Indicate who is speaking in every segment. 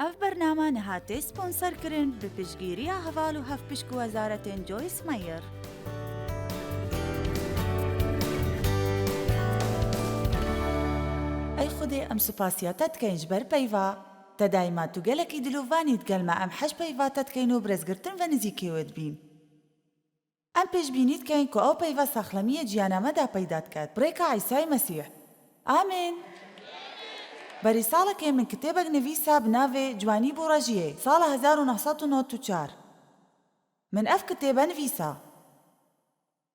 Speaker 1: اف برنامه نهاتی سپونسر کرن به پشگیری هوال و هف پشک وزارت جویس مایر. ای خودی ام سپاسیاتت کنج بر پیوا تا دایما تو گلکی دلوانید گل ما ام حش پیواتت کنو برزگرتن و نزیکی ود بین. ام پیش بینید کن که او پیوا سخلمی جیانا مدا پیدات کرد بریک عیسی مسیح. آمین. بری سالا که من کتابک نویسا بناوی جوانی بوراجیه سال 1994 من اف کتابه نویسا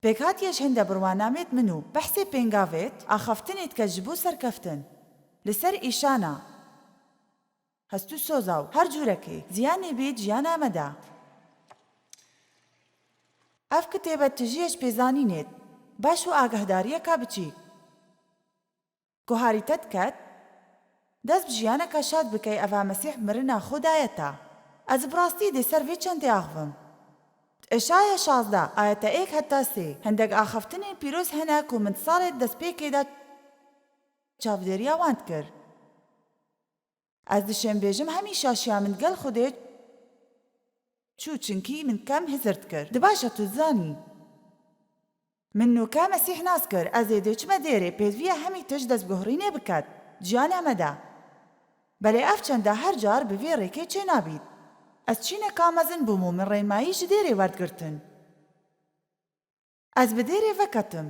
Speaker 1: پیکاتیش هنده بروانامت منو بحثی پینگاویت آخفتنیت که جبو سرکفتن لسر ایشانا هستو سوزاو هر جورکی زیانی بید جیانا مدا اف کتابه تجیش پیزانینیت باشو آگهداریه که بچی کوهاریتت کت دەست بژیانەکە شاد بکەی ئەڤا مەسیح مرنە خۆدایەتە. ئەز بڕاستی دەسەر چەندێ ئاغڤم. ئێشایە 16 ئاەتە 1 هەتا 3 هەندێک ئاخەفتنێ پیرۆز هەنا و من ساڵێت دەستپێکێدا چاودێریە واند کرد. ئەز دشێنبێژم هەمی شاشیا من گەل خودێ چوو چنکی من کەم هزرد کرد. دباشە تو زانی. من نوکە مەسیح ناز کرد ئەزێ دێچمە دێرێ پێدویە هەمی تش دەست بهڕینێ بکات. جیانە مەدا. بەڵێ ئەف چەندە هەر جار بەوێ ڕێکێ چێ نابیت. ئەس چینە کامەزن بووم و من ڕێنماییش دێرێ وەرگرتن. ئەس بە دێرێ vەکەتم.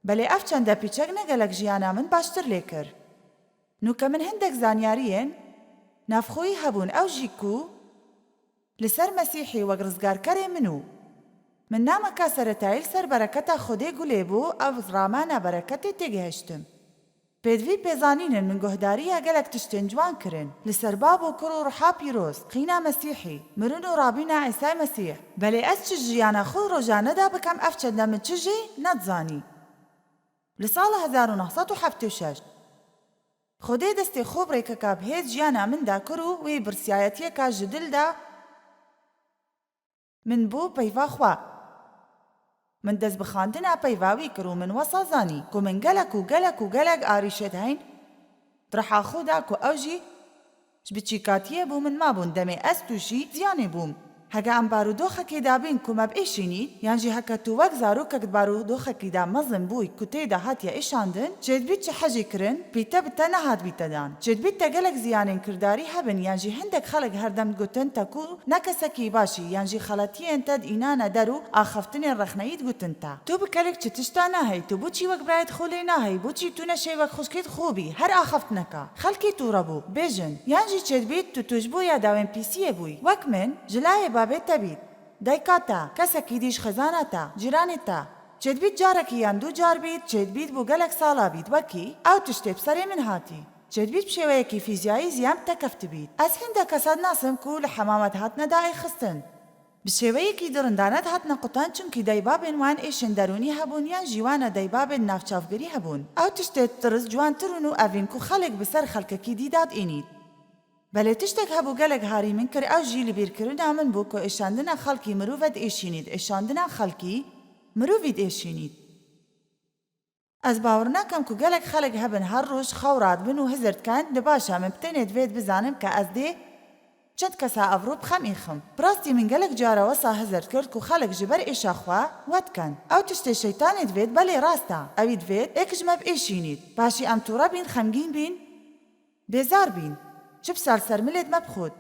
Speaker 1: بەڵێ ئەف چەندە پیچەک نەگەلک ژیانا من باشتر لێ کرد. نوکە من هەندێک زانیاریێن نافخۆیی هەبوون ئەو ژیکو لەسەر مەسیحی وەک ڕزگارکەرێ من نامەکە سەرەتایی لەسەر بەرەکەتە خودێ گولێ بوو ئەو ڕامانە بەرەکەتێ تێگەهێشتم. پێدوی پێزانینن من گۆهداریە گەلک تشتێن جوان کرن لەسەر باب و کوڕ و ڕحا پیرۆز قینا مەسیحی مرن و ڕابینا عیسای مەسیح بەلێ ئەس چ ژیانە خۆ ڕۆژانەدا بکەم ئەف چەندە من چژی نەتزانی لە ساڵە 1976 خودێ دەستێ خۆ بڕێکەکە بهێز ژیانە مندا کرد و وێ برسایەتیەکە ji dilدا من بوو پەیوا خوا من دەست بخاندنا پەیواوی کرد و من وەسا زانی کو من گەلک ئاریشت هەین درەحا خۆدا کو ئەوژی بچیکاتیە بوو من مابوون دەمێ ئەس تووشی زیانێ بووم هەگە ئەم بارودۆخەکێدا بین کو مە بئێشینیت یانژی هەکە تو وەک زارۆکەک بارودۆخەکیدا مەزم بووی کو تێدا هاتیە ئێشاندن چێت چ حەجی کرن پیتە بتە نەهات بیتەدان چێت بیتە گەلک زیانێن کرداری هەبن یانژی هەندێک خەڵک هەردەم گوتن تەکو نەکەسەکی باشی یانژی خەڵەتیێن تەد ئینانە دەر و ئاخەفتنێن ڕەخنەیت گوتن تا تو بکەلێک چ تشتا ناهەی تو بۆچی وەک برایەت خۆ لێ ناهەی بۆچی تو نەشەی وەک خوشکیت خۆبی هەر ئاخەفتنەکە خەڵکی تووڕە بوو بێژن یانژی چێت بیت تو توش بوو یا داوێن پیسیە بووی وەک من ژلایە بابێتە بیت دایکاتا کەسێکی دیش خەزانەتە جیرانێتە چێت بیت جارێکی یان دوو جار بیت چێت بیت بوو گەلک ساڵا بیت وەکی ئەو تشتێ بسەرێ من هاتی چێت بیت بشێوەیەکی فیزیایی زیان تەکەفت بیت ئەس هەندە کەسات ناسم کو لە حەمامەت هاتنەدا ئەیخستن بشێوەیەکی درندانەت هاتنە قوتان چونکی دایبابێن وان ئێشن دەرونی هەبوون یان ژیوانە دایبابێن ناوچاوگەری هەبوون ئەو تشتێت ترس جوانترن و ئەڤین کو خەڵک بەسەر خەڵکەکی دیدات ئینیت بەلێ تشتێک هەبوو گەلک هاری من کرد ئەو ژی لەبیرکردنا من بوو کە ئێشاندنا خەڵکی مرۆڤەت ئێشینیت ئێشاندنا خەڵکی مرۆڤیت ئێشینیت ئەس باوەڕ ناکەم کو گەلک خەڵک هەبن هەر ڕۆژ خەورات بن و هزرتکان دەباشە من بتێنێت وێت بزانم کە ئەس دێ چەند کەسا ئەڤڕۆ بخەم ئیخم بڕاستی من گەلک جارەوە سا هەزرد کرد کو خەڵک ji ber ئێشا خوا وەتکەن ئەو تشتێ شەیتانێت وێت بەلێ ڕاستە ئەویت وێت ئێکژمە بئێشینیت پاشی ئەم تووڕە بین خەمگین بین بێزار بین چ بسال سەرملێت مەبخۆت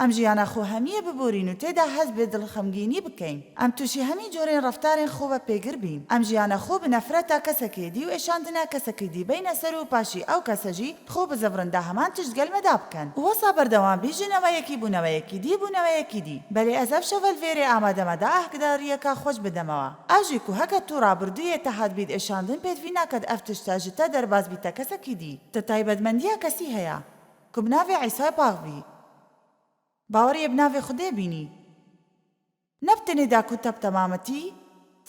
Speaker 1: ئەم ژیانە خۆ هەمیە ببورین و تێدا هەز بێ دڵخەمگینی بکەین ئەم تووشی هەمی جۆرێن ڕەفتارێن خۆ بە پێگر بین ئەم ژیانە خۆ بنەفرەتە کەسەکێ دی و ئێشاندنا کەسەکەی دی بینە سەر و پاشی ئەو کەسەژی خۆ بزەڤڕندا هەمان تشت گەلمەدا بکەن وەسا بەردەوام بیژنەوەیەکی بوونەوەیەکی دی بوونەوەیەکی دی بەلێ ئەزەب شەڤەل فێرێ ئامادەمەدا ئاهگداریەکە خۆش بدەمەوە ئاژی کو هەکە تو ڕابردوویێتە هات بیت ئێشاندن پێدوی ناکەت ئەف تشتە ژتە دەرباز بیتە کەسەکی دی تە تایبەتمەندیە کەسی هەیە کو بناوێ عیسای پاغبی باوەڕیە بناوێ خودێ بینی نەبتنێدا کو تەب تەمامەتی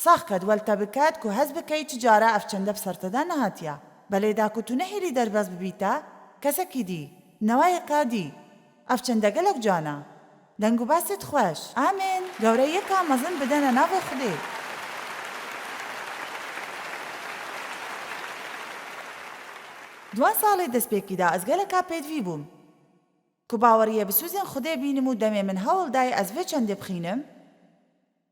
Speaker 1: ساخ کەت وەلتە بکات کو هەز بکەی چ جارە ئەف چەندە بسەرتەدا نەهاتیە بەلێدا کو تو نەهێری دەرباز ببیتە کەسەکی دی نەوایەکە دی ئەف چەندە گەلک جوانە دەنگ و باست خۆش ئامێن گەورە یەکە مەزن بدەنە ناوێ خودێ دوان ساڵی دەستپێکیدا ئەس گەلەکە پێدوی بووم کو باوەڕیە بسووزێن خودێ بینم و دەمێ من هەوڵدای ئەس vê چەندێ بخینم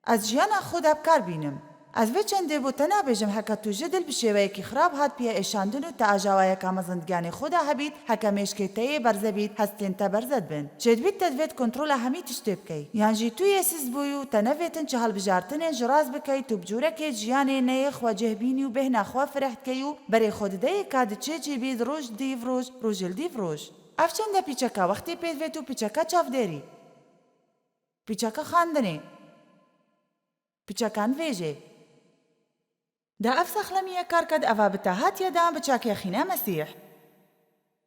Speaker 1: ئەس ژیانە خۆدا بکار بینم ئەس vê چەندێ بۆ تە نابێژم هەکە توژە دل بە شێوەیەکی خراپ هات پێ ئێشاندن و تا ئاژاوایەکە مەزەندگانی خۆدا هەبیت هەکە مێشکێتەیە بەرزە بیت هەستێن تە بەرزەت بن چێت تە دەوێت کۆنتڕۆلە هەمی تشتێ بکەیت یانژی توی سیست بووی و تە نەوێتن چ هەڵبژارتنێن ژڕاز بکەیت و بجوورەکێ ژیانێ نەیە خواجێبینی و بێهناخوا فرەحتکەی و بەرێ خۆددەیە کادچێکی بیت ڕۆژ دیڤ ڕۆژ ڕۆژل دیڤ ڕۆژ ئەف چەندە پیچەکە وەختی پێت بێت و پیچەکە چاودێری پیچەکە خاندنێ پیچەکان وێژێ دا ئەف سەخلەمیە کارکەد ئەوا بتە هاتیەدان بچاکێخینە مەسیح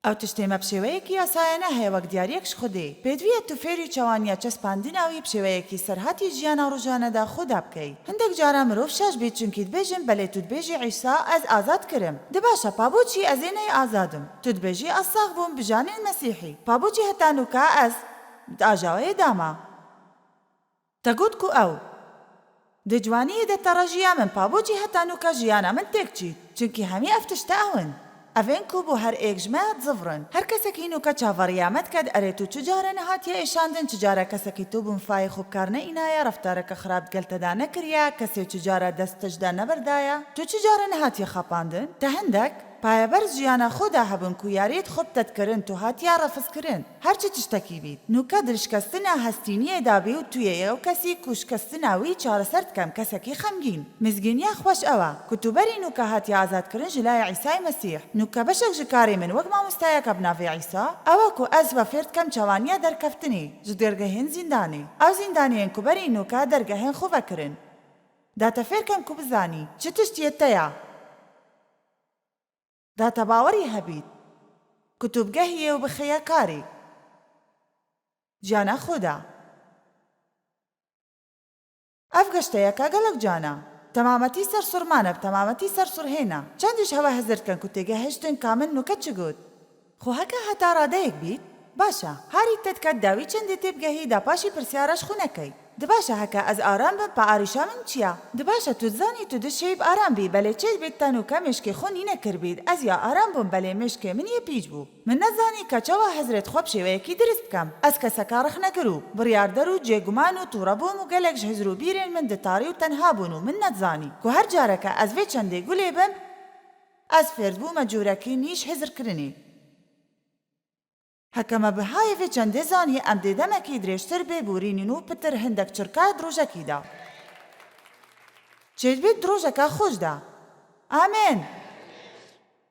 Speaker 1: ئەو تشتێمە بشێوەیەکی یاسایەنە هەیە وەک دیارەکش خودێ پێدویە تو فێری چاوانیا چەسپاندناوی بشێوەیەکی سەرهاتی ژیانە ڕۆژانەدا خۆدا بکەیت هەندێک جارە مرۆڤ شاش بێت چونکی دبێژن بەلێ تو دبێژی عیسا ئەز ئازاد کرم دباشە پابۆچی ئەزێنەی ئازادم تو دبێژی ئەساغ بووم بژانێن مەسیحی پابۆچی هەتانوکە ئەز ئاژاوەیە داما تەگوت کو ئەو دجوانی دەتەڕە ژیا من پابۆچی هەتانوکە ژیانە من تێکچیت چونکی هەمی ئەف تشتە ئەون ئەڤێن کو بۆ هەر ئێکژمەت زڤڕن هەر کەسێکی نوکە چاڤەڕیامەت کەد ئەرێت و چجارە نەهاتیە ئێشاندن چجارە کەسێکی تو بمفای خوبکار نەئینایە ڕەفتارەکە خراپ گەلتەدا نەکریا کەسێ چجارە دەستەشدا نەبەردایە تو چجارە نەهاتیە خەپاندن تە هەندێک پایەبەرز ژیانە خۆدا هەبن کو یاریت خۆت دەتکردن تو هاتیا ڕەفزکردن هەرچی تشتێکی بیت نوکە درشکەستنە هەستینیە دابێ و تویە و کەسی کوشکەستناوی چارەسەر دکەم کەسێکی خەمگین مزگینیا خۆش ئەوە کوتوبەری نوکە هاتیا ئازادکردن ژلای عیسای مەسیح نوکە بەشێک ji karê min wek mamostayeka bi navê Îsa ew ku ez vefêr dikem çawaniya derkeftinê ji dêrgehên zîndanê ew zîndaniyên ku berî nûka dergehên xwe vekirin date fêr kem ku bizanî çi tiştiyê te ya date bawerî hebît kutûbgehiyê û bixiye karê ciyana xwe ev geşteyeka gelek cana تمامەتی سەر سوورمانە تەمامەتی سەر سوورهێنا چەندیش هەوە هەزرکەن کو تێگەهێشتن کامل نوکە چ گوت خۆ هەکە هەتا ڕادەیەک بیت باشە هاری تدکات داوی چەندی تێبگەهی دا پاشی پرسیارەش خونەکەی دباشە هەکە ئەز ئارام بم پە ئاریشا من چییە دباشە تو زانی تو دشەیب ئارام بی بەلێ چێت بێت تە نوکە مێشکێ خۆنی نەکردبیت ئەز یا ئارام بووم بەلێ مێشکێ من یە پیچ بوو من نەزانی کە چەوە هەزرێت خۆ بشێوەیەکی درست بکەم ئەس کەسەکە ڕخ نەکرد و بڕیاردەر و جێگومان و تووڕە بووم و گەلێک هەزر و بیرێن من دتاری و تەنها بوون و من نەتزانی کو هەر جارەکە ئەس vê چەندێ گولێ بم ئەس فێرد بوومە جوورەکەی نیش هەزرکردنی هەکەمە بەهایەوێ چەندێ زانی ئەم دێدەمەکی درێژتر بێ بورینین و پتر هەندێک چرکە درۆژەکیدا چێت بێت درۆژەکە خۆشدا ئامێن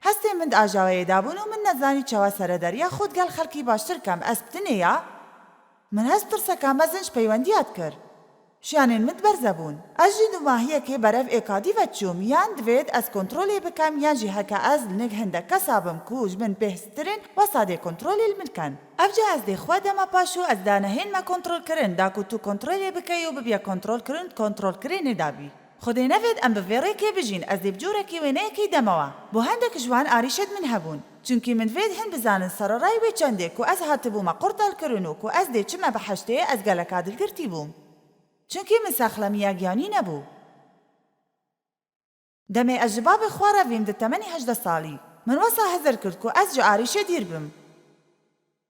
Speaker 1: هەستێ من ئاژاوەیەدا بوون و من نەزانی چاوە سەرەدەریە خۆت گەل خەڵکی باشتر کەم ئەس بتنەیە من هەست ترسەکە مەزنج پەیوەندیات کرد شیانێن مت بەرزە بوون ئەژی دوماهیەکێ بەرەف ئێکادی بەچووم یان دوێت ئەس کۆنتڕۆلێ بکەم یانژی هەکە ئەز نگ هەندێک کەسا بم کوژ من پێسترن وە سادێ کۆنتڕۆلی منکەن ئەفجا ئەس دێخوا دەمە پاش و ئەس دانەهێنمە کۆنتڕۆلکردن داکو تو کۆنتڕۆلێ بکەی و ببیە کۆنتڕۆلکردن کۆنتڕۆلکردنێ دابی خودێ نەوێت ئەم بڤێڕێکێ بژین ئەس دێ بجوورێکی وێنەیەکی دەمەوە بۆ هەندێک ژوان ئاریشت من هەبوون چونکی من وێت هەن بزانن سەرڕای وێ چەندێک و ئەس هاتبوومە قورتەلکردن و کو ئەس دێ چمە بە حەشتەیە ئەس گەلەکا دڵگرتی بووم چونکی من ساخلەمیە گیانی نەبوو دەمێ ئەژبابێ خوارەڤیم دە تەمەنی 18 ساڵی من وەسا هەزر کرد کو ئەس جە ئاریشە دیر بم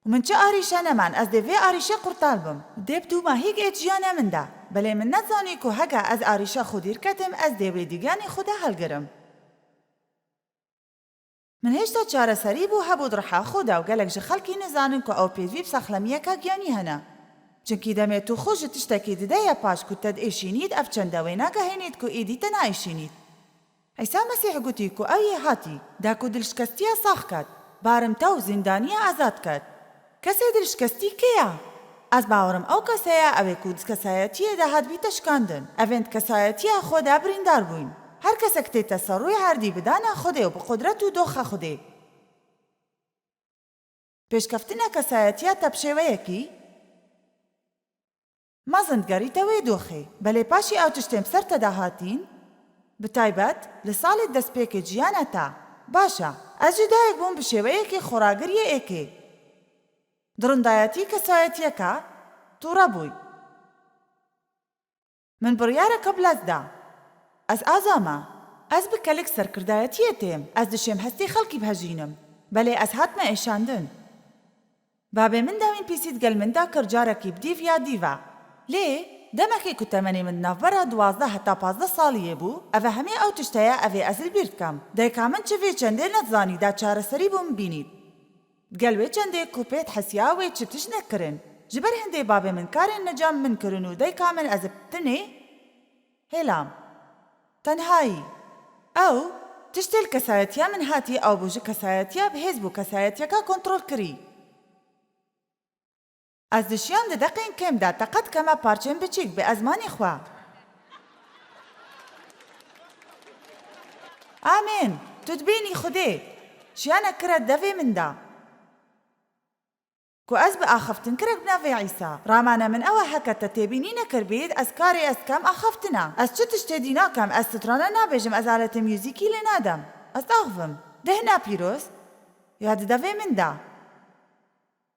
Speaker 1: ومن چه ئاریشە نەمان ئەس دەڤێ ئاریشە قورتال بم دێبتومە هیچ ئێت ژیانە مندا بەلێ من نەزانی کو هەگە ئەس ئاریشە خودیر کەتم ئەس دێوێ دیگانی خوددا هەلگرم من هێشتا چارەسەری بوو هەبوو دڕحا خۆدا و گەلێک ژە خەڵکی نەزانن کو ئەو پێدوی ساخلەمیەکە گیانی هەنە چونکی دەمێت و خۆشت تشتێکی ددەیە پاش کو تەد ئێشینیت ئەف چەندەوەی ناگەهێنیت کو ئیدیتە نائیشینیت عیسا مەسیح گوتی کو ئەو یێ هاتی داکو دلشکەستیە ساخ کات بارمتە و زیندانیە ئازاد کات کەسێ دلشکەستی کێیە ئەس باوەڕم ئەو کەسەیە ئەوێ کو کەسایەتیە داهات بیتە شکاندن ئەڤێن کەسایەتیە خۆدا بریندار بووین هەر کەسێک تێتە سەڕووی هەردی بدانە خودێ و بە قودرەت و دۆخە خودێ پێشکەفتنە کەسایەتیە تە پشێوەیەکی مەزندگەریتەوەی دۆخێ بەلێ پاشی ئەو تشتێم سەرتە داهاتین بتایبەت لە ساڵێت دەستپێکێ جیانە تا باشە ئەس جودایەک بووم بە شێوەیەکی خۆراگریە ئێکێ دڕندایەتی کەسایەتیەکە تووڕە بووی من بڕیارەکە بلەزدا ئەس ئازامە ئەس بکەلێک سەرکردایەتیە تێم ئەس دشێم هەستی خەڵکی بهەژینم بەلێ ئەس هاتمە ئێشاندن بابێ من داوین پیسیت گەل مندا کڕجارێکی بدیڤ یا دیڤە لێ دەمەکەی کو تەمەنی من ناوبەرە 12 هەتا 15 ساڵیە بوو ئەڤە هەمێ ئەو تشتەیە ئەڤێ ئەزل بیر بکەم دایکا من چ vê چەندێ نەتزانیدا چارەسەری بووم بینیت گەل وێ چەندێک کو پێت حەسیا وێ چ تش نەکردن ji ber hindê babê min karên necam min kirin û dayka min ez ê tinê hêlam tenhayî ew tiştê li kesayetiya min hatiye ew bû ji kesayetiya bihêz bû kesayetiyeka kontrol kirî ez dişiyan di deqên kêm de te qet keme parçên biçîk bi ezmanê xwe amên tu dibînî xudê jiyanek kire devê min da کو ez bi axaftin kirek bi navê Îsa ramane min ew e heke te têbînî nekirbît ez karê ez kem axaftina ez çi tiştê dî nakem ez strana nabêjim ez aletê müzîkî lê nadim ez axivim dihna pîroz ya di devê min da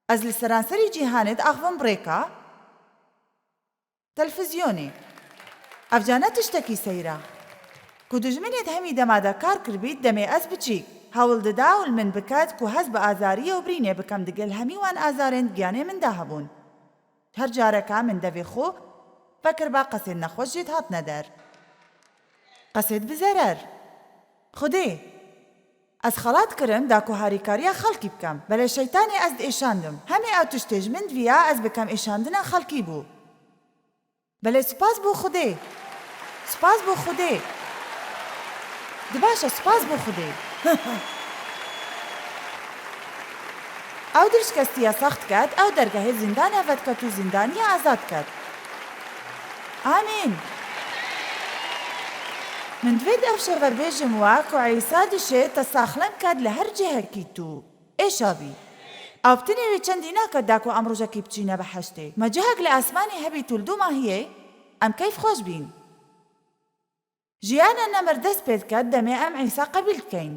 Speaker 1: ez li seranserî cîhanê diaxivim birêka televîzyonê ev ca ne tiştekî seyr e ku dijminê di hemî dema de kar kirbît demê ez biçîk هەوڵ دەدا و من بکات کو هەست بە ئازاریە و برینێ بکەم دگەل هەمیوان ئازارێن گیانێ مندا هەبوون هەر جارەکە من دەوێ خۆ فەکر با قەسێت نەخۆش جێت هاتنە دەر قەسێت بزەرەر خودێ ئەس خەڵات کردم داکو هاریکاریە خەڵکی بکەم بەلێ شەیتانێ ئەس ئێشاندم هەمێ ئەو تشتێژ من دویە ئەس بکەم ئێشاندنە خەڵکی بوو بەلێ سوپاس بۆ خودێ سوپاس بۆ خودێ دباشە سوپاس بۆ خودێ ئەو درشکەستیە سەخت کات ئەو دەرگەهێ زیندانە ڤەتکەت و زیندانیە ئازاد کات ئامین من دوێت ئەو شەڤە بێژم وە کۆ عیسا دشێت تە ساخلەم کات لە هەر جێهەرکی تو ئێشابی ئەو بتنێوێ چەندی ناکەت داکۆ ئەم ڕۆژەکی بچینە بە حەشتێ مەجەهەک لە ئاسمانی هەبی تولدوما هیێ ئەم کەیف خۆش بین ژیانە نەمەر دەست پێت کات دەمێ ئەم عیسا قەبیل بکەین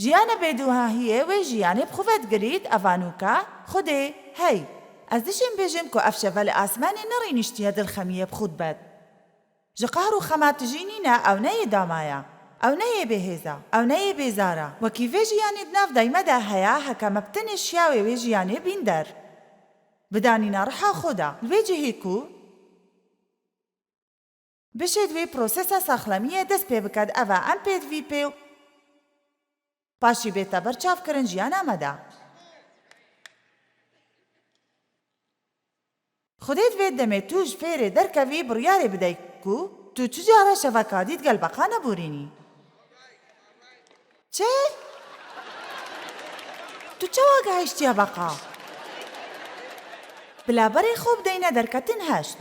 Speaker 1: ژیانە بێدوها هیێ وێ ژیانێ بخوڤەت گریت ئەڤانووکە خودێ هەی ئەس دشێم بێژم کۆ ئەف شەڤە لە ئاسمانێ نەڕی نیشتیە دڵخەمیە بخوت بەد ji qar û xematijî nîne ew neyê damaya ew neyê bêhêza ew neyê bêzara wekî vê jiyanê di nav dayme de heya heke me bi tenê şiyawê wê jiyanê bîn der bidanîna riha xwe da li vê cihê ku bişêt wê prosesa saxlemiyê dest pê biket ev e em pê divî pê û paşî bête berçavkirin jiyana me de خودê divê demê tu ji fêrê derkevî biryarê bidey ku tu çi cara şeveka dît gelbeqa neborînî çê tu çawa gehîştiye beqa bila berê xwe bideyne derketin heşt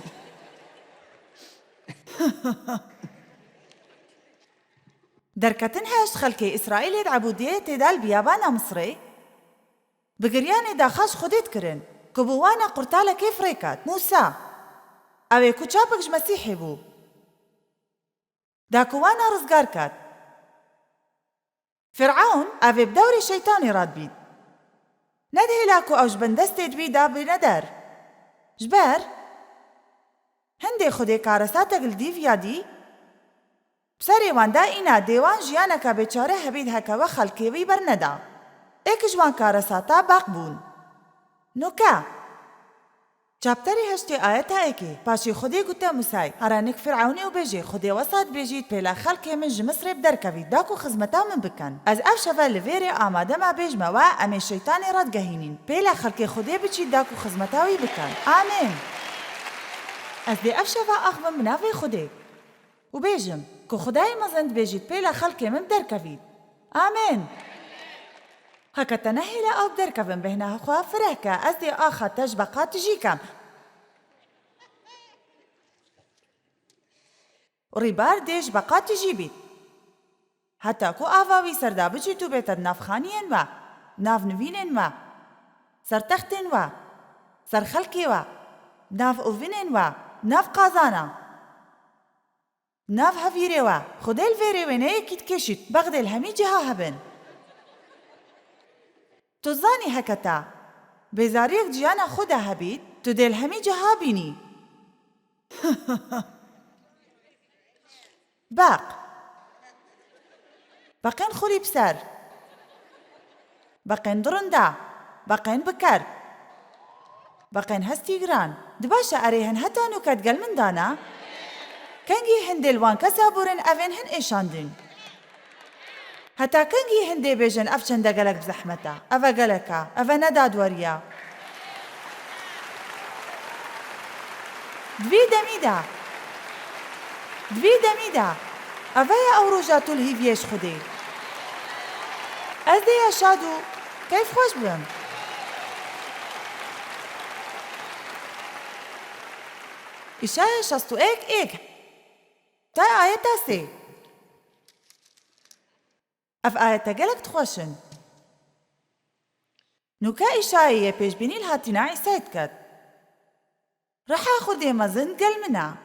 Speaker 1: derketin heşt xelkê İsraîlê di ebûdiyê têda li biyabana Misrê bi giryanê daxwaş xwedê dikirin ku bi wan e qurtalekê firê ket Musa ew ê ku çapek ji Mesîhê bû da ku wan e rizgar ket Fir'awn ev ê bi dewrê şeytanê radbît nedihêla ku ew ji bin destê dibî da bîne der ji ber hindê xwedê karesatek li dîv ya dî bi serê wan da îna dêwan jiyaneka bêçare hebît hekewe xelkê wî berneda êk ji wan karesata beq bûn نوکا چاپتری هشتی آیت هایکی پاشی خودی گوته موسای هرانک فرعونی و بیجی خودی وسط بیجید پیلا خلقی من جمصر بدرکوید داکو خزمتا من بکن از اف شفا لویری آماده ما بیج موا امی شیطانی راد گهینین پیلا خلقی خودی بچید داکو خزمتاوی بکن آمین از دی اف شفا اخوام منافی خودی و بیجم که خدای مزند بیجید پیلا خلقی من بدرکوید آمین هکا تنهی لآب درکوم بهنه خواه فرهکه از دی آخا تجبقا تجیکم ریبار دیش بقا تجیبید حتی کو آواوی سردا بچی تو بیتد ناف خانین و ناف نوینین و سر تختین و سر خلکی و ناف اوینین و ناف قازانا ناف هفیره و خودل ویره و نه یکیت کشید بغدل همی جها هبن تو زانی هکتا بیزاریک جیانا خود هبید تو دل همی جها بینی بقین خوری بسر بقین درنده بقين بكر بقين هستي جران دباشا أريهن هتا نوكت قل من دانا كنجي هندي الوان كسابورن أفين هن إيشاندن هتا كنجي هندي بيجن أفشن دقلك بزحمتا أفا قلكا أفا نداد وريا دوی دمیدا أفايا أوروجا تلهي فيش خدي أزدي يا شادو كيف خوش بم إشايا شستو إيك تاي آية تاسي أف آية تقلك تخوشن نوكا إشايا بيش بيني الهاتنا عيسايد كت رح أخذ مزن قل منا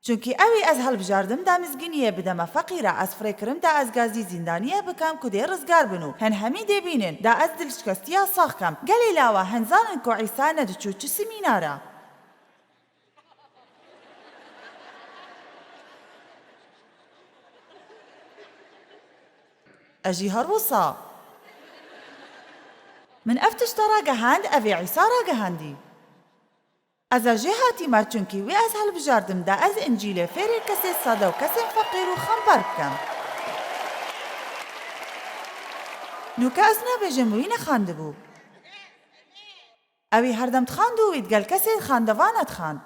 Speaker 1: چونکی اوی از هەڵبژاردم دا مزگینیە بدەمە فەقیرە ئەس فڕێکردم دا ئەس گازی زیندانیە بکەم کو دێ ڕزگار بنو هەن هەمی دێبینن دا ئەس دلشکستیە ساخکەم گەلی لاوە هەنزانن کۆ عیسا نەدچوو چ سمینارە ئەژی هەڕووسا من ئەف تشتە ڕاگەهاند ئەڤێ عیسا ڕاگەهاندی ئەزە ژێ هاتیمە چونکی وێ ئەس هەڵبژاردم دا ئەز ئنجیلێ فێرێ کەسێ سادە و کەسێ فەقیر و خەمبەر بکەم نوکە ئەس نابێژم وی نەخاندبوو ئەوی هەردەم تخاند و ویت گەل کەسێ خاندەوانە تخاند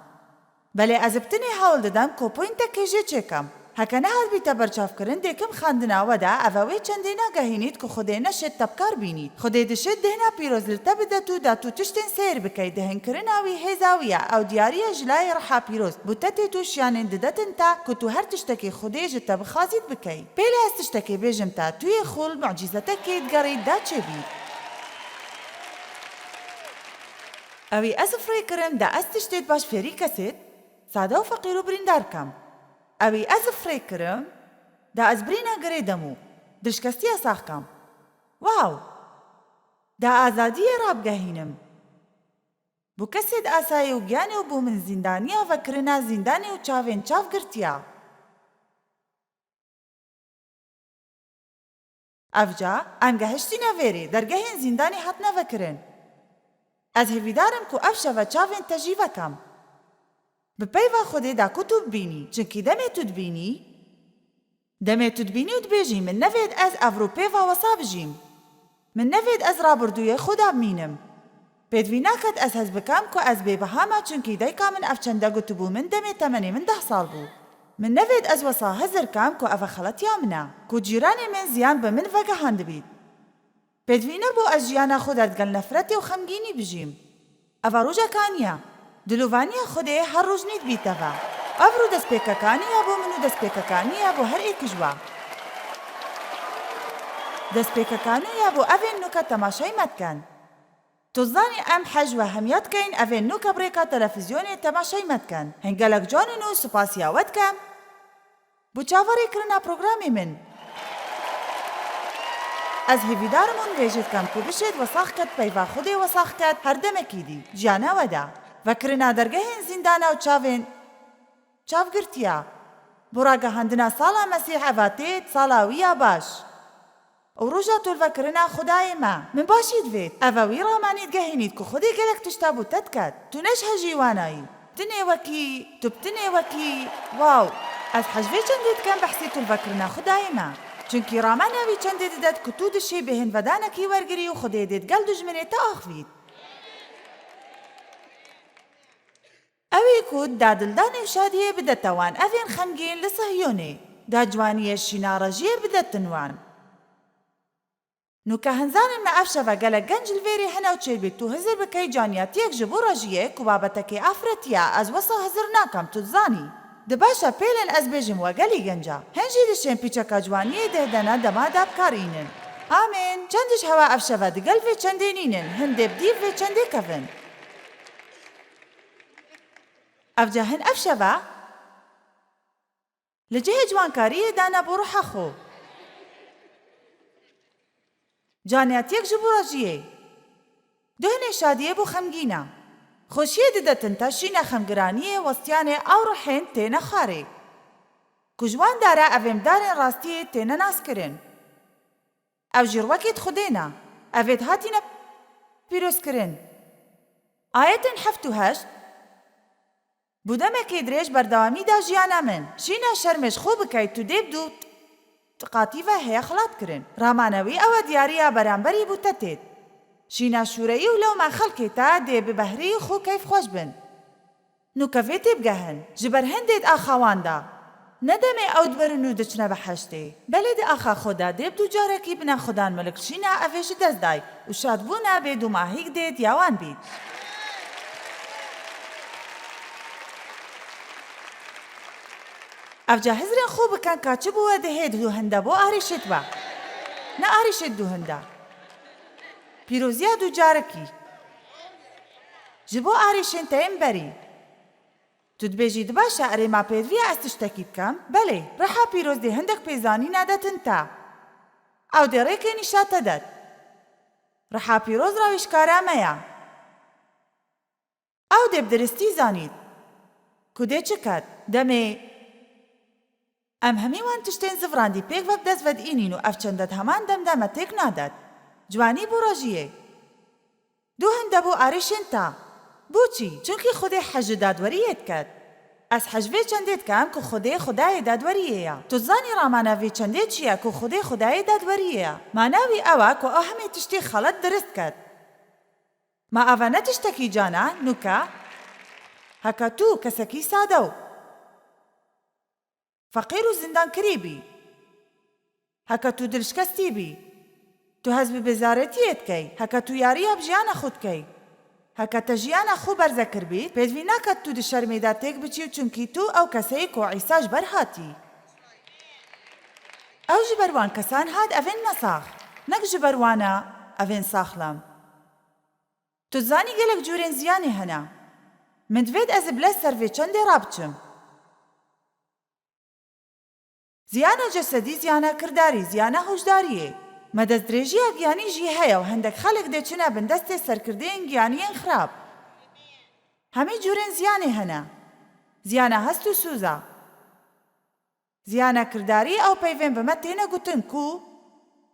Speaker 1: بەلێ ئەز بتنێ هەوڵ دەدەم کۆ پۆینتە کێژێ چێکەم هەکە نەهات بیتە بەرچاوکردن دێکم خاندناوەدا ئەڤەوەی چەندێ ناگەهێنیت کە خودێ نەشێت تەبکار بینیت خودێ دشێت دێنا پیرۆزلتە بدەت و دات و تشتێن سیر بکەیت دەهێنکردناوی هێزاویە ئەو دیاریە ژلای ڕەحا پیرۆز بوتە تێت و شیانێن دەدەتن تا کە تو هەر تشتێکی خودێژتە بخازیت بکەیت پێ لە ئەس تشتێکی بێژم تا توی خوڵ معجیزەتەکێت گەڕیت دا چێبیت ئەوی ئەس فڕێکردم دا ئەس تشتێت باش فێری کەسێت سادە و فەقیر و بریندار بکەم ئەوی ئەز فڕێکردم دا ئەس برینە گەرێ دەموو دشکەستیە ساخکەم واو دا ئازادیە ڕابگەهینم بوو کەسێت ئاسایی و گیانێ و بوو من زیندانیە ڤەکردنا زیندانی و چاوێن چاو گرتیا ئەفجا ئەنگەهشتی نەڤێرێ دەرگەهێن زیندانی هاتنە ڤەکردن ئەز هێویدارم کو ئەف شەڤە چاوێن تەژی ڤەکەم بپەیڤە خودێدا کو تو ببینی چونکی دەمێت تو دبینی و دبێژی من نەوێت ئەز ئەڤروپێڤە وەسا بژیم من نەوێت ئەز ڕابردوویە خۆدا بمینم پێدوی ناکات ئەس هەز بکەم کە ئەس بێبەهامە چونکی دایکا من ئەف چەندە گوتبوو من دەمێت تەمەنێ من 10 ساڵ بوو من نەوێت ئەز وەسا هەزرکەم کە ئەڤە خەڵەتیا منە کو جیرانی من زیان بە من ڤەگەهاندبیت پێدوی نەبوو ئەس ژیانە خۆدات گەل نەفرەتی و خەمگینی بژیم ئەڤە ڕۆژەکانیە دلوڤانیە خودێ هەر ڕۆژ نیت بیتەوە ئەڤڕوو دەستپێکەکانیە بۆ من و دەستپێکەکانیە بۆ هەر ئێکیژوە دەستپێکەکانیە بۆ ئەڤێن نوکە تەماشای مەتکەن تۆزانی ئەم حەژوە هەمیاتکەین ئەڤێن نوکە بڕێکە تەلەڤیزیۆنێ تەماشای مەتکەن هەنگەلەک جوانن و سوپاسیاوەتکەم بۆ چاوەڕێکردنا پرۆگرامی من ئەز هێویدارمون بێژێت کەم کو بشێت وەساخکەت پەیڤا خودێ وەساخکەت هەردەمێکی دی ژیانەوەدا ڤەکردنا دەرگەهێن زیندانە و چاوێن چاوگرتیا بۆ ڕاگەهاندنا ساڵا مەسیح ئەڤاتێت ساڵاویە باش ئەو ڕۆژە تۆلڤەکردنا خودایێمە من باشی دوێت ئەڤەوی ڕامانیت گەهێنیت کە خودێ گەلێک تشتا بوو تەتکات تو نەش هەژی وانایی بتنێوەکی تو بتنێوەکی واو ئەس حەژوێ چەندێت کەم بەحسی تۆلڤەکردنا خودایێمە چونکی ڕامانەوی چەندێ دەدەت کە تو دشێ بێهێنڤەدانەکی وەرگری و خودێ دێت گەل دوژمنێتە ئاخویت ئەوی کود دادڵدانێ و شادیێ بدەتەوان ئەڤێن خەمگین لە سەهیۆنێ داجوانیە شیناڕەژیە بدەتنوان نوکە هەنزانن مە ئەف شەڤە گەلە گەنج لڤێرێ هەنە و چێبێت تو هەزر بکەی جانیاتیەک ji بۆ ڕەژیە کو بابەتەکەی ئافرەتیە ئەز وەسا هەزر ناکەم تو زانی دباشە پێلێن ئەس بێژم وەگەلی گەنجە هەنجی دشێن پیچەکە جوانیە دەهدەنە دەمادا بکارینن ئامێن چەندش هەوا ئەف شەڤە دگەل vê چەندێنینن هەندێ بدیڤ vê چەندێ کەڤن ئەفجا هەن ئەف شەڤە لە جێهێ جوانکاریە دانا بۆ ڕۆحە خۆ جانیاتیەک ji بۆ ڕەژیە دوهنێ شادیە بۆ خەمگینە خۆشیە دەدەتن تا شینە خەمگرانیە وەستیانێ ئەو ڕحێن تێنە خارێ کوژوان دارە ئەڤێمدارێن ڕاستیە تێنە ناسکردن ئەو ژیڕوەکێت خودێنە ئەڤێت هاتینە پیرۆزکردن. ئاەتن 7 و 8 بودەمێکی درێژ بەردەوامیدا ژیانە من شینە شەرمێش خۆ بکەیت و دێبد و قاتیڤە هەیە خڵاتکردن. ڕامانەوی ئەوە دیارە بەرامبەری بوتە تێت. شینە شوورەیی و لەوما خەڵکێتە دێ ببەهری خۆ کەیف خۆش بن. نوکەڤێ تێبگەهن ji ber هەندێت ئاخاواندا. نەدەمێ ئەوت بەرن و دچنە بە حەشتێ. بەلێ دە ئاخا خۆدا دێبد و جارێکی بنە خودان مەلک شینە ئەڤێژی دەستدای و شادبوونە بێ دووماهیک دێت یاوان بیت. ئەفجا هزرێن خۆ بکەن کاچ بووە دەهێت دوو هەندە بۆ ئاریشت بە. نە ئاریشت دوو هەندە. پیرۆزیە دوو جارەکی. ji bo êrişên te yên berî. Tu dibêjî dibaşe erê ma pêdiviya ez tiştekî bikim? Belê, reha pîroz dê hindek pêzanîne detin te. Ew dê rêkê nîşa te det. Reha pîroz rawîşkara me ye. Ew dê bi diristî zanît. Ku dê çi ket? Demê em hemî wan tiştên zivrandî pêk ve bi dest vedînîn û ev çendet heman demde me têk nadet. Ciwanî bû rojiyê. Du hinde bû êrişên te. بۆچی؟ چونکی خودێ حەج دادوەریت کرد. ئەس حەجvê چەندێ دکەم ku خودێ خودایê دادوەریەیە. Tu zanî ramana vê çendê çi ye ku خودێ خودایê dadweriyê. Manawî ew e ku ew hemê tiştê xelet dirist kir. Ma ev ne tiştekî cana, nûke? Heka tu kesekî sade û feqîr û zindankirî bî. Heka tu dilşkestî bî. Tu hez bi bêzaretiyê dikey. Heka tu yariya bi jiyana xwe dikey. هەکە تە ژیانە خۆ بەرزەکرد بیت پێدوی ناکات تو di şermêda têk biçî çunkî tu ew keseyê ku Îsa ji ber hatî. Ew ji ber wan kesan hat evên nesax, nek ji ber wan e evên saxlam. Tu zanî gelek cûrên ziyanê hene. Min divêt ez ê bilez ser vê çendê rabiçim. Ziyana cesedî, ziyana kirdarî, ziyana hojdariyê. Me destdirêjiya giyanî jî heye û hendek xelek dê çine bin destê serkirdeyên giyaniyên xirab. Hemî cûrên ziyanê hene. Ziyana hest û sûza. Ziyana kirdarî ew peyvên bi me têne gutin ku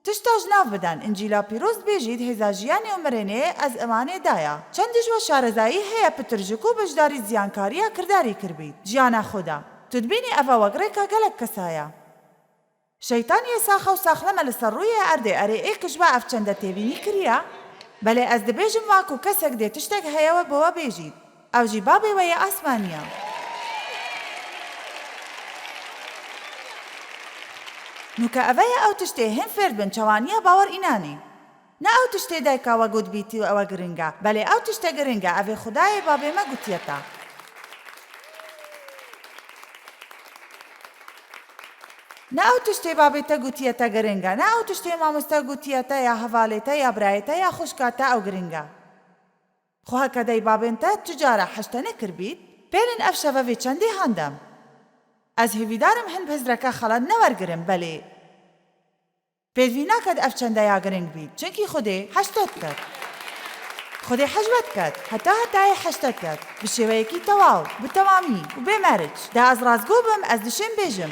Speaker 1: tişta ji nav bidin. İncîla pîroz dibêjît hêza jiyanê û mirenê ez emanê daya. Çend dijwa şarezayî heye pitir ji ku beşdarî ziyankariya kirdarî kirbît. Jiyana xwe da. Tu dibînî ev wegrêka gelek kesaya. Şeytaniyê saxa û saxleme li ser rûyê erdê erê êkiş ve ev çende têbînî kiriye? Belê ez dibêjim wa ku kesek dê tiştek heye we bi we bêjît. Ew jî babê we yê asmanî ye. Nûke ev ye ew tiştê hin fêr bin çewaniya bawer înanê. Ne ew tiştê dayka we got bîtî û ew e giring e. Belê ew tişte giring e ev ê Xudayê babê me gotiye te. Ne ew tiştê babê te gotiye te giring e, ne ew tiştê mamoste gotiye te ya hevalê te ya birayê te ya xuşka te ew giring e. Xwe heke dey babên te tu cara heşte nekirbît, pêlin ev şeve vê çendê handem. Ez hêvîdarim hin hizreke xelat newergirim, belê pêdivî naket ev çendeya giring bît, çunkî Xwedê heştet kir. Xwedê hecvet kir, heta hetayê heştet kir, bi şêweyekî tewaw, bi tewamî û bê meric. De ez rastgo bim, ez dişêm bêjim.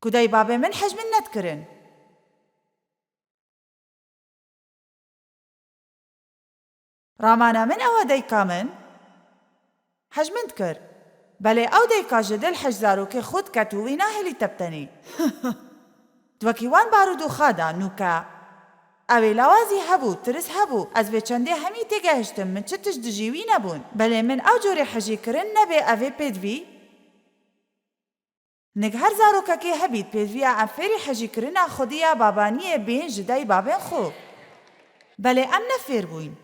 Speaker 1: Ku dey babê min hej min nedkirin. Ramana min ew e deyka min hej min dikir. Belê ew deyka ji dil hej zarokê xwe diket û wî nahêlî te bitenî. Dwekî wan barûd û xada nûke ew ê lawazî hebû, tiris hebû. Ez vê çendê hemî têgehiştim min çi tişt dijî wî nebûn. Belê min ew corê hejîkirin nebe ev ê pêdivî Nik her zarokekê hebît pêdiviya em fêrî hejîkirina Xwedîya babaniyê bên ji dey babên xwe. Belê em nefêr bûyn.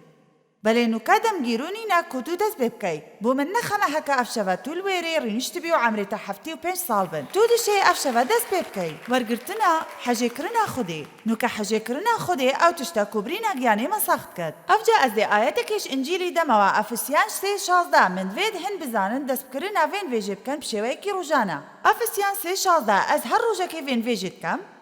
Speaker 1: Belê nûka demgîrûnîne ku tu dest pê bikey. Bû min nexeme heke ev şeve tu li wêrê rînişt bî û emrê te 75 sal bin. Tu dişê ev şeve dest pê bikey. Wergirtina hejêkirina Xwedê. Nûke hejêkirina Xwedê ew tişte ku birîna giyanê me saxt ket. Ev ca ez dê ayetekêş İncîlî demewa Efesyan 3:16 min divê hin bizanin destbikirina vên vêjê bikin bi şêweyekî rojana. Efesyan 3:16 ez her rojekê vên vêjê dikim.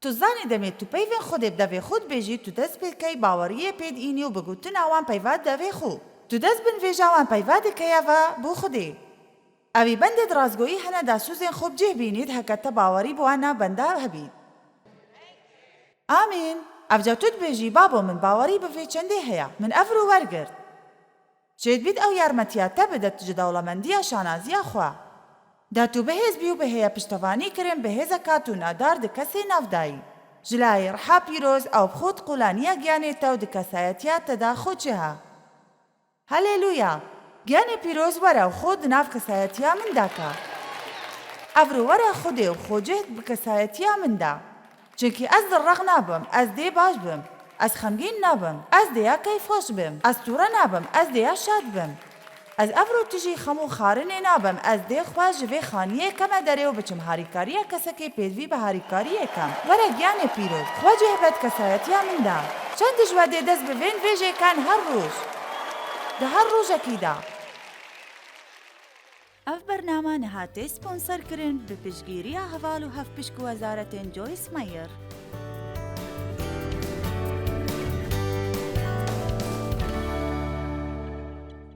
Speaker 1: Tu zanî demê tu peyvên Xwedê bi devê xwe dibêjî tu dest pê dikey baweriyê pê diînî û bi gotina wan peyva devê xwe. Tu dest bin vêja wan peyva dikeye ve bû Xwedê. Evî bendê di razgoyî hene da sûzên xwe bicih bînît heke te bawerî bi wan benda hebît. ئامین ئەفجەوتت بێژی بابۆ من باوەڕی بەvێ چەندێ هەیە من ئەڤر و وەرگرت چێت بیت ئەو یارمەتیاتە بدەت ji دەوڵەمەندیە شانازیە خوا دەتو بەهێز بی و بەهەیە پشتەوانی کردن بەهێزە کات و نادار دکەسێ نافدایی ژلای ڕحا پیرۆز ئەو بخۆت قوڵانیە گیانێتە و دکەسایەتیا تەدا خۆچێها هەلێلویا گیانێ پیرۆز وەرە و خۆ دناف کەسایەتیا منداکە ئەڤر وەرە خودێ و خۆجێت بکەسایەتیا مندا چونکی ئەس دڕەق نابم ئەس دێ باش بم ئەس خەمگین نابم ئەس دەیە کەیفۆش بم ئەس تووڕە نابم ئەس دەیە شاد بم ئەس ئەڤر و تژی خەم و خارنێ نابم ئەس دێ خوا ji vê xaniyê keme derê û biçim harîkariya kesekê pêdivî bi harîkariyê kem were giyanê pîroz xwe cih bet kesayetiya min da çend dijwe dê dest bi vên vêjêkan her roj di her rojekî da ev bername nihatê sponserkirin bi piştgiriya heval û hevpişk wezaretên Joyce Meyer